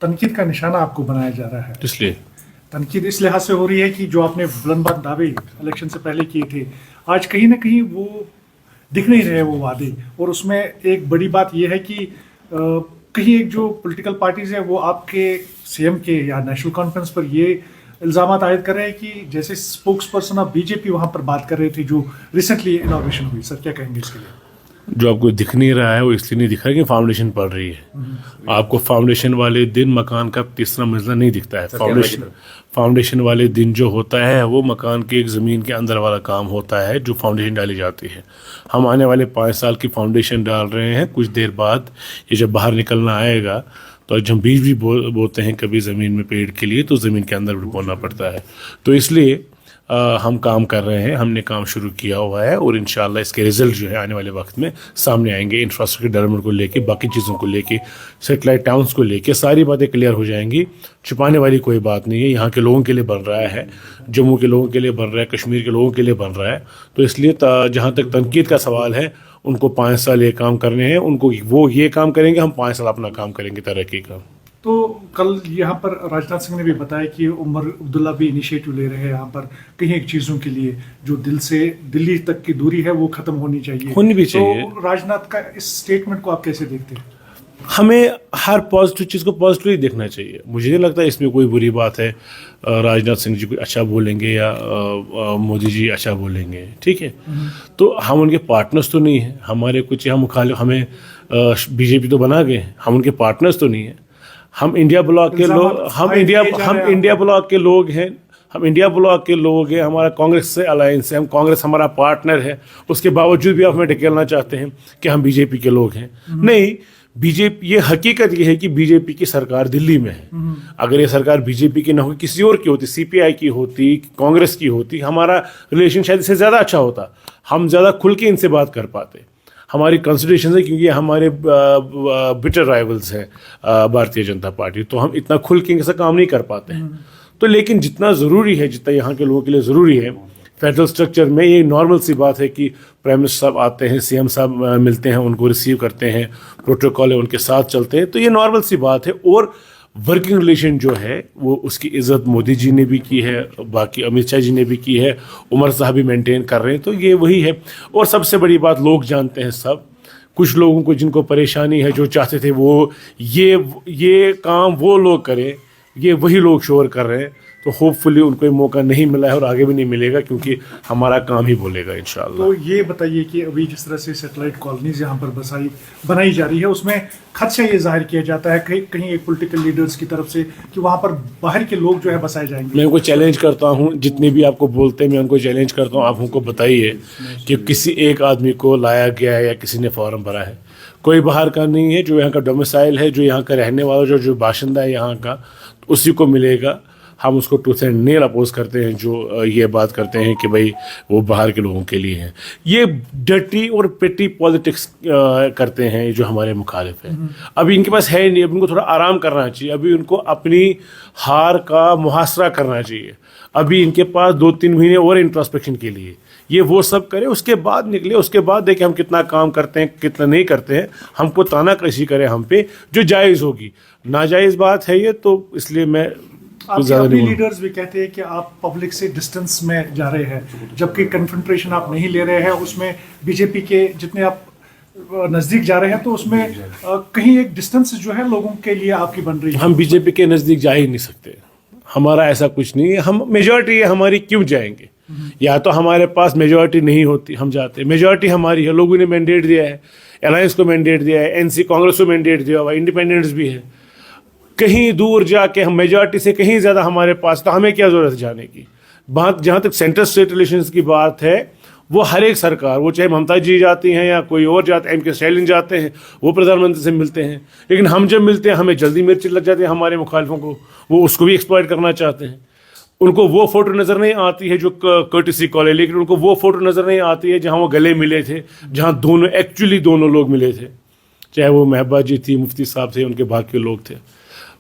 तनकीद का निशाना आपको बनाया जा रहा है। इसलिए तनकीद इस लिहाज से हो रही है कि जो आपने बुलंदबाज दावे इलेक्शन से पहले किए थे, आज कहीं ना कहीं वो दिख नहीं रहे वो वादे। और उसमें एक बड़ी बात यह है कि कहीं एक जो पॉलिटिकल पार्टीज है वो आपके सीएम के या नेशनल कॉन्फ्रेंस पर ये इल्ज़ामात आयद कर रहे हैं कि जैसे स्पोक्स पर्सन ऑफ बीजेपी वहाँ पर बात कर रहे थे जो रिसेंटली इनॉग्रेशन हुई। सर क्या कहेंगे इसके लिए? जो आपको दिख नहीं रहा है वो इसलिए नहीं दिख रहा है कि फाउंडेशन पड़ रही है। आपको फाउंडेशन वाले दिन मकान का तीसरा मंजिला नहीं दिखता है। फाउंडेशन वाले दिन जो होता है वो मकान के एक ज़मीन के अंदर वाला काम होता है जो फाउंडेशन डाली जाती है। हम आने वाले 5 साल की फाउंडेशन डाल रहे हैं। कुछ देर बाद ये जब बाहर निकलना आएगा तो जब बीज भी बोते हैं कभी ज़मीन में पेड़ के लिए तो ज़मीन के अंदर भी बोना पड़ता है। तो इसलिए हम काम कर रहे हैं, हमने काम शुरू किया हुआ है और इंशाल्लाह इसके रिजल्ट जो है आने वाले वक्त में सामने आएंगे। इंफ्रास्ट्रक्चर डेवलपमेंट को लेके, बाकी चीज़ों को लेके, सेटेलाइट टाउन्स को लेके सारी बातें क्लियर हो जाएंगी। छुपाने वाली कोई बात नहीं है। यहाँ के लोगों के लिए बन रहा है, जम्मू के लोगों के लिए बन रहा है, कश्मीर के लोगों के लिए बन रहा है। तो इसलिए जहाँ तक तनकीद का सवाल है, उनको 5 साल ये काम करने हैं, उनको वो ये काम करेंगे, हम 5 साल अपना काम करेंगे तरक्की का। तो कल यहाँ पर राजनाथ सिंह ने भी बताया कि उमर अब्दुल्ला भी इनिशिएटिव ले रहे हैं यहाँ पर कहीं एक चीज़ों के लिए जो दिल से दिल्ली तक की दूरी है वो खत्म होनी चाहिए। तो राजनाथ का इस स्टेटमेंट को आप कैसे देखते हैं? हमें हर पॉजिटिव चीज़ को पॉजिटिवली देखना चाहिए। मुझे नहीं लगता इसमें कोई बुरी बात है। राजनाथ सिंह जी कुछ अच्छा बोलेंगे या मोदी जी अच्छा बोलेंगे, ठीक है, तो हम उनके पार्टनर्स तो नहीं हैं। हमारे कुछ यहाँ मुखालिफ हमें बीजेपी तो बना गए, हम उनके पार्टनर्स तो नहीं हैं। हम इंडिया ब्लॉक के लोग, हम इंडिया ब्लॉक के लोग हैं, हम इंडिया ब्लॉक के लोग हैं। हमारा कांग्रेस से अलायंस है, हम कांग्रेस हमारा पार्टनर है। उसके बावजूद भी आप हमें ढकेलना चाहते हैं कि हम बीजेपी के लोग हैं। नहीं, बीजेपी, ये हकीकत ये है कि बीजेपी की सरकार दिल्ली में है। अगर ये सरकार बीजेपी की ना हो, किसी और की होती, सीपीआई की होती, कांग्रेस की होती, हमारा रिलेशन शायद इससे ज़्यादा अच्छा होता। हम ज़्यादा खुल के इनसे बात कर पाते। हमारी कंसिडरेशन है क्योंकि हमारे बिटर राइवल्स हैं भारतीय जनता पार्टी, तो हम इतना खुल के इनसे काम नहीं कर पाते हैं। तो लेकिन जितना ज़रूरी है, जितना यहाँ के लोगों के लिए ज़रूरी है, फेडरल स्ट्रक्चर में ये नॉर्मल सी बात है कि प्राइम मिनिस्टर साहब आते हैं, सीएम साहब मिलते हैं, उनको रिसीव करते हैं, प्रोटोकॉल है उनके साथ चलते हैं, तो ये नॉर्मल सी बात है। और वर्किंग रिलेशन जो है वो उसकी इज़्ज़त मोदी जी ने भी की है, बाकी अमित शाह जी ने भी की है, उमर साहब भी मेंटेन कर रहे हैं। तो ये वही है। और सबसे बड़ी बात लोग जानते हैं सब, कुछ लोगों को जिनको परेशानी है, जो चाहते थे वो ये काम वो लोग करें, ये वही लोग शोर कर रहे हैं। तो होपफुली उनको ये मौका नहीं मिला है और आगे भी नहीं मिलेगा, क्योंकि हमारा काम ही बोलेगा इंशाल्लाह। तो ये बताइए कि अभी जिस तरह से सैटेलाइट कॉलोनीज यहाँ पर बनाई जा रही है, उसमें खदशा ये जाहिर किया जाता है कहीं एक पॉलिटिकल लीडर्स की तरफ से कि वहाँ पर बाहर के लोग जो है बसाए जाएंगे। मैं उनको चैलेंज करता हूँ, जितने भी आपको बोलते हैं मैं उनको चैलेंज करता हूँ, आप उनको बताइए कि किसी एक आदमी को लाया गया है या किसी ने फॉर्म भरा है, कोई बाहर का नहीं है। जो यहाँ का डोमिसाइल है, जो यहाँ का रहने वाला, जो बाशिंदा है यहाँ का, उसी को मिलेगा। हम उसको टूथ एंड नेल अपोज करते हैं जो ये बात करते हैं कि भाई वो बाहर के लोगों के लिए हैं। ये डर्टी और पेटी पॉलिटिक्स करते हैं जो हमारे मुखालिफ हैं। अभी इनके पास है नहीं, अभी उनको थोड़ा आराम करना चाहिए, अभी उनको अपनी हार का मुहासरा करना चाहिए। अभी इनके पास 2-3 महीने और इंट्रोस्पेक्शन के लिए, ये वो सब करे, उसके बाद निकले, उसके बाद देखें हम कितना काम करते हैं, कितना नहीं करते हैं। हमको तानाकशी करे हम पे जो जायज़ होगी। नाजायज़ बात है ये, तो इसलिए मैं आपके लीडर्स भी कहते हैं कि आप पब्लिक से डिस्टेंस में जा रहे हैं, जबकि कन्फ्रंट्रेशन आप नहीं ले रहे हैं। उसमें बीजेपी के जितने आप नज़दीक जा रहे हैं तो उसमें कहीं एक डिस्टेंस जो है लोगों के लिए आपकी बन रही है। हम बीजेपी के नज़दीक जा ही नहीं सकते, हमारा ऐसा कुछ नहीं है। हम मेजॉरिटी है हमारी, क्यों जाएंगे? या तो हमारे पास मेजॉरिटी नहीं होती हम जाते, मेजॉरिटी हमारी है, लोगों ने मैंडेट दिया है, अलायंस को मैंडेट दिया है, एनसी कांग्रेस को मैंडेट दिया हुआ, इंडिपेंडेंट्स भी है। कहीं दूर जाके हम मेजॉरिटी से कहीं ज़्यादा हमारे पास, तो हमें क्या ज़रूरत है जाने की? बात जहाँ तक सेंटर स्टेट रिलेशंस की बात है, वो हर एक सरकार, वो चाहे ममता जी जाती हैं या कोई और जाते हैं, एम के स्टालिन जाते हैं, वो प्रधानमंत्री से मिलते हैं। लेकिन हम जब मिलते हैं हमें जल्दी मिर्च लग जाती है हमारे मुखालिफों को, वो उसको भी एक्सप्लॉइट करना चाहते हैं। उनको वो फ़ोटो नज़र नहीं आती है जो कर्टिसी कॉल है, लेकिन उनको वो फ़ोटो नज़र नहीं आती है जहाँ वो गले मिले थे, जहाँ दोनों लोग मिले थे, चाहे वो महबा जी थी, मुफ्ती साहब थे, उनके भाग के लोग थे।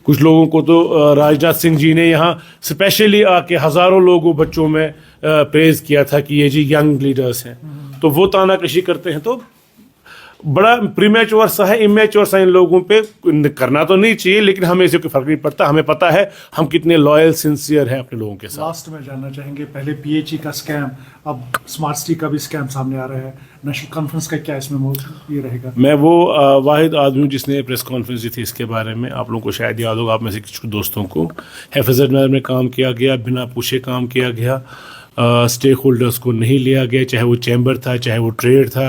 कुछ लोगों को तो राजनाथ सिंह जी ने यहाँ स्पेशली आके हज़ारों लोगों बच्चों में प्रेज़ किया था कि ये जी यंग लीडर्स हैं, तो वो तानाकशी करते हैं। तो बड़ा प्रीमेच्योर सा है, इमेच्योर सा इन लोगों पे करना तो नहीं चाहिए, लेकिन हमें इससे कोई फर्क नहीं पड़ता. हमें पता है हम कितने लॉयल सिंसियर हैं अपने लोगों के साथ. लास्ट में जानना चाहेंगे, पहले पीएचई का स्कैम, अब स्मार्ट सिटी का भी स्कैम सामने आ रहा है, नेशनल कॉन्फ्रेंस का क्या इसमें ये रहेगा? मैं वो वाहिद आदमी हूँ जिसने प्रेस कॉन्फ्रेंस दी थी इसके बारे में. आप लोगों को शायद याद होगा, आप में से कुछ दोस्तों को. हिफाजत में काम किया गया, बिना पूछे काम किया गया, स्टेक होल्डर्स को नहीं लिया गया, चाहे वो चैम्बर था, चाहे वो ट्रेड था,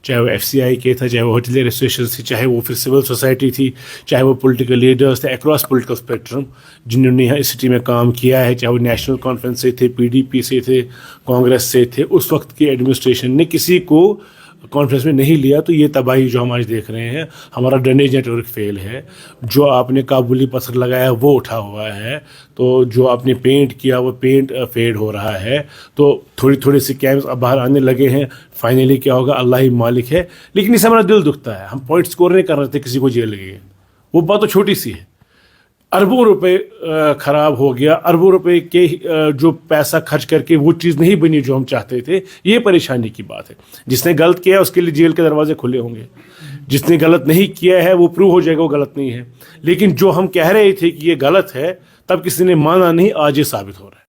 चाहे वो FCI के था, चाहे वो होटलियर एसोसिएशन थी, चाहे वो फिर सिविल सोसाइटी थी, चाहे वो पॉलिटिकल लीडर्स थे अक्रॉस पॉलिटिकल स्पेक्ट्रम जिन्होंने यहाँ इस सिटी में काम किया है, चाहे वो नेशनल कॉन्फ्रेंस से थे, PDP से थे, कांग्रेस से थे. उस वक्त की एडमिनिस्ट्रेशन ने किसी को कॉन्फ्रेंस में नहीं लिया. तो ये तबाही जो हम आज देख रहे हैं, हमारा ड्रेनेज नेटवर्क फेल है, जो आपने काबुली पत्थर लगाया वो उठा हुआ है, तो जो आपने पेंट किया वो पेंट फेड हो रहा है. तो थोड़ी थोड़ी सी कैम्स अब बाहर आने लगे हैं. फाइनली क्या होगा, अल्लाह ही मालिक है. लेकिन इससे हमारा दिल दुखता है. हम पॉइंट स्कोर नहीं कर रहे थे किसी को जेल लगे, वो बात तो छोटी सी है. अरबों रुपए खराब हो गया, अरबों रुपए के जो पैसा खर्च करके वो चीज़ नहीं बनी जो हम चाहते थे. ये परेशानी की बात है. जिसने गलत किया है उसके लिए जेल के दरवाजे खुले होंगे, जिसने गलत नहीं किया है वो प्रूव हो जाएगा वो गलत नहीं है. लेकिन जो हम कह रहे थे कि ये गलत है, तब किसी ने माना नहीं, आज ये साबित हो रहा है.